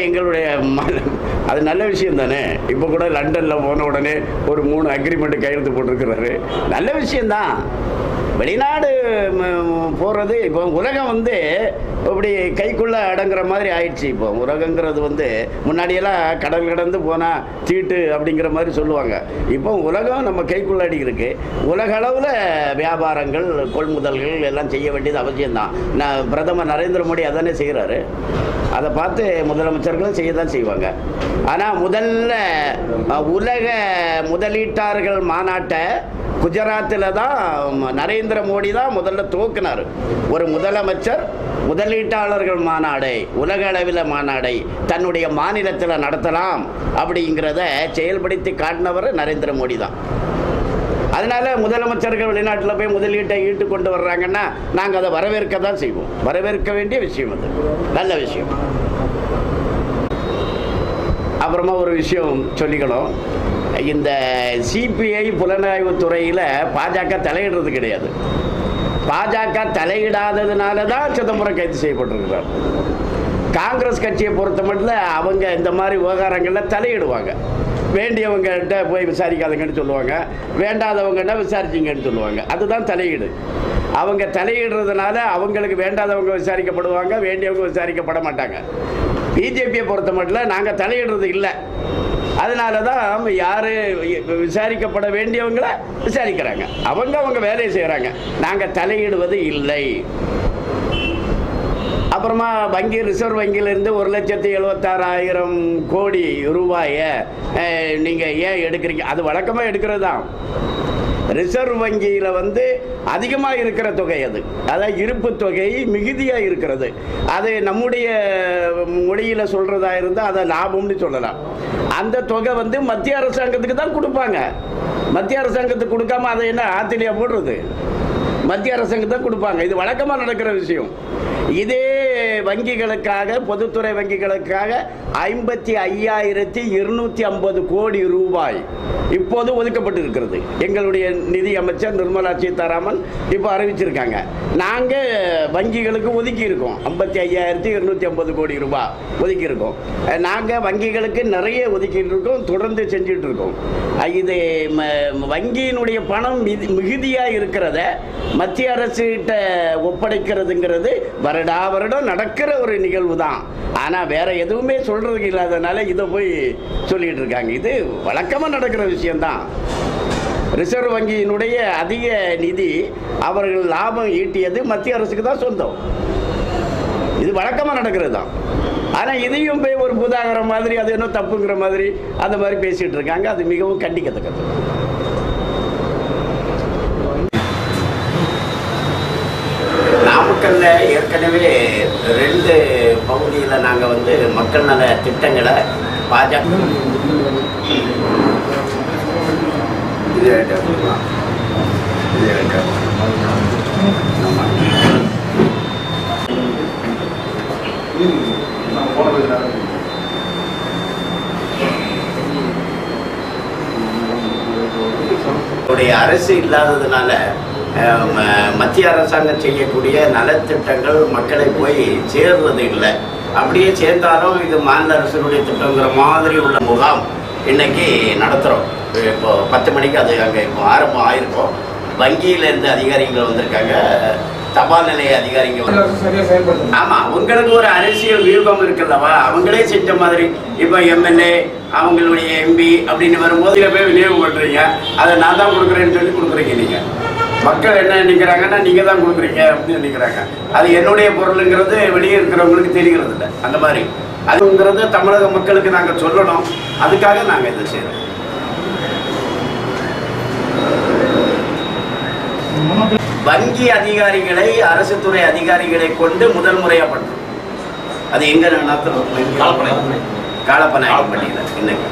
எங்களுடைய அது நல்ல விஷயம் தானே. இப்போ கூட லண்டனில் போன உடனே ஒரு 3 அக்ரிமெண்ட் கையெழுத்து போட்டிருக்கிறாரு. நல்ல விஷயந்தான். வெளிநாடு போகிறது இப்போ உலகம் இப்படி கைக்குள்ளே அடங்குற மாதிரி ஆயிடுச்சு. இப்போ உலகங்கிறது முன்னாடியெல்லாம் கடல் கடந்து போனால் தீட்டு அப்படிங்கிற மாதிரி சொல்லுவாங்க. இப்போ உலகம் நம்ம கைக்குள்ளே அடிக்கிறதுக்கு உலக அளவில் வியாபாரங்கள் கொள்முதல்கள் எல்லாம் செய்ய வேண்டியது அவசியம்தான். பிரதமர் நரேந்திர மோடி அதானே செய்கிறாரு. அதை பார்த்து முதலமைச்சர்களும் செய்ய தான் செய்வாங்க. ஆனால் முதல்ல உலக முதலீட்டாளர்கள் மாநாட்டை குஜராத்தில் தான் நரேந்திர மோடி தான் முதல்ல துவக்கினார். ஒரு முதலமைச்சர் முதலீட்டாளர்கள் மாநாடை, உலக அளவில் மாநாடை தன்னுடைய மாநிலத்தில் நடத்தலாம் அப்படிங்கிறத செயல்படுத்தி காட்டினவர் நரேந்திர மோடி தான். அதனால முதலமைச்சர்கள் வெளிநாட்டில் போய் முதலீட்டை ஈட்டு கொண்டு வர்றாங்கன்னா நாங்கள் அதை வரவேற்க தான் செய்வோம். வரவேற்க வேண்டிய விஷயம், அது நல்ல விஷயம். அப்புறமா ஒரு விஷயம் சொல்லிக்கணும். இந்த சிபிஐ புலனாய்வு துறையில் பாஜக தலையிடுறது கிடையாது. பாஜக தலையிடாததுனால தான் சிதம்பரம் கைது செய்யப்பட்டிருக்கிறார். காங்கிரஸ் கட்சியை பொறுத்த மட்டும் அவங்க இந்த மாதிரி விவகாரங்களில் தலையிடுவாங்க. வேண்டியவங்ககிட்ட போய் விசாரிக்காதங்கன்னு சொல்லுவாங்க, வேண்டாதவங்கன்னா விசாரிச்சிங்கன்னு சொல்லுவாங்க. அதுதான் தலையீடு. அவங்க தலையிடுறதுனால அவங்களுக்கு வேண்டாதவங்க விசாரிக்கப்படுவாங்க, வேண்டியவங்க விசாரிக்கப்பட மாட்டாங்க. பிஜேபியை பொறுத்த மட்டும் நாங்கள் தலையிடுறது இல்லை. அதனால தான் யார் விசாரிக்கப்பட வேண்டியவங்கள விசாரிக்கிறாங்க, அவங்க வேலையை செய்கிறாங்க. நாங்கள் தலையிடுவது இல்லை. அப்புறமா ரிசர்வ் வங்கியிலிருந்து 1,76,000 கோடி ரூபாயை நீங்கள் ஏன் எடுக்கிறீங்க? அது வழக்கமாக எடுக்கிறது தான். ரிசர்வ் வங்கியில் அதிகமாக இருக்கிற தொகை அது, அதாவது இருப்பு தொகை மிகுதியாக இருக்கிறது. அது நம்முடைய மொழியில் சொல்கிறதா இருந்தால் அதை லாபம்னு சொல்லலாம். அந்த தொகை மத்திய அரசாங்கத்துக்கு தான் கொடுப்பாங்க. மத்திய அரசாங்கத்துக்கு கொடுக்காம அதை என்ன ஆத்திலியா போடுறது? மத்திய அரசாங்கம் தான் கொடுப்பாங்க. இது வழக்கமாக நடக்கிற விஷயம். இதே வங்கிகளுக்காக, பொதுத்துறை வங்கிகளுக்காக 55,250 கோடி ரூபாய் இப்போது ஒதுக்கப்பட்டு இருக்கிறது. எங்களுடைய நிதி அமைச்சர் நிர்மலா சீதாராமன் இப்போ அறிவிச்சிருக்காங்க. நாங்கள் வங்கிகளுக்கு ஒதுக்கி இருக்கோம் 55,250 கோடி ரூபாய் ஒதுக்கி இருக்கோம். நாங்கள் வங்கிகளுக்கு நிறைய ஒதுக்கிட்டு இருக்கோம், தொடர்ந்து செஞ்சுட்டு இருக்கோம். இது வங்கியினுடைய பணம் மிகுதியாக இருக்கிறத மத்திய அரசுகிட்ட ஒப்படைக்கிறதுங்கிறது வருடா வருடம் நடக்கிற ஒரு நிகழ்வு தான். ஆனால் வேற எதுவுமே சொல்றதுக்கு இல்லாதனால இதை போய் சொல்லிட்டு இருக்காங்க. இது வழக்கமாக நடக்கிற விஷயம்தான். ரிசர்வ் வங்கியினுடைய அதிக நிதி அவர்கள் லாபம் ஈட்டியது மத்திய அரசுக்கு தான் சொந்தம். இது வழக்கமாக நடக்கிறது தான். ஆனால் இதையும் போய் ஒரு புதாகர மாதிரி, அது என்ன தப்புங்கிற மாதிரி அந்த மாதிரி பேசிட்டு இருக்காங்க. அது மிகவும் கண்டிக்கத்தக்கது. நாமக்கல்ல ஏற்கனவே 2 பகுதியில் நாங்கள் மக்கள் நல திட்டங்களை பாஜக அரசு இல்லாததுனால மத்திய அரசாங்கம் செய்யக்கூடிய நலத்திட்டங்கள் மக்களை போய் சேர்றது இல்லை. அப்படியே சேர்ந்தாலும் இது மாநில அரசினுடைய திட்டங்கிற மாதிரி உள்ள முகாம் இன்னைக்கு நடத்துகிறோம். இப்போ 10 மணிக்கு அது அங்கே இப்போ ஆரம்பம் ஆயிருக்கும். வங்கியிலேருந்து அதிகாரிகள் வந்திருக்காங்க, தபால் நிலைய அதிகாரிகள். ஆமாம், உங்களுக்கு ஒரு அரசியல் வியூகம் இருக்குல்லவா, அவங்களே செஞ்ச மாதிரி. இப்போ எம்எல்ஏ, அவங்களுடைய எம்பி அப்படின்னு வரும்போது இதில் போய் விநியோகம் பண்ணுறீங்க. அதை நான் தான் கொடுக்குறேன்னு சொல்லி கொடுக்குறீங்க. நீங்கள் மக்கள் என்ன நினைக்கிறாங்கன்னா நீங்கள் தான் கொடுக்குறீங்க அப்படின்னு நினைக்கிறாங்க. அது என்னுடைய பொருளுங்கிறது வெளியே இருக்கிறவங்களுக்கு தெரிகிறது இல்லை. அந்த மாதிரி அதுங்கிறது தமிழக மக்களுக்கு நாங்கள் சொல்லணும். அதுக்காக நாங்கள் இதை செய்கிறோம். வங்கி அதிகாரிகளை, அரசு துறை அதிகாரிகளை கொண்டு முதல் முறையாக பண்ணுறோம். அது எங்கே நடத்துகிறோம்? காலப்பநாயகம் பள்ளியில் இன்னைக்கு.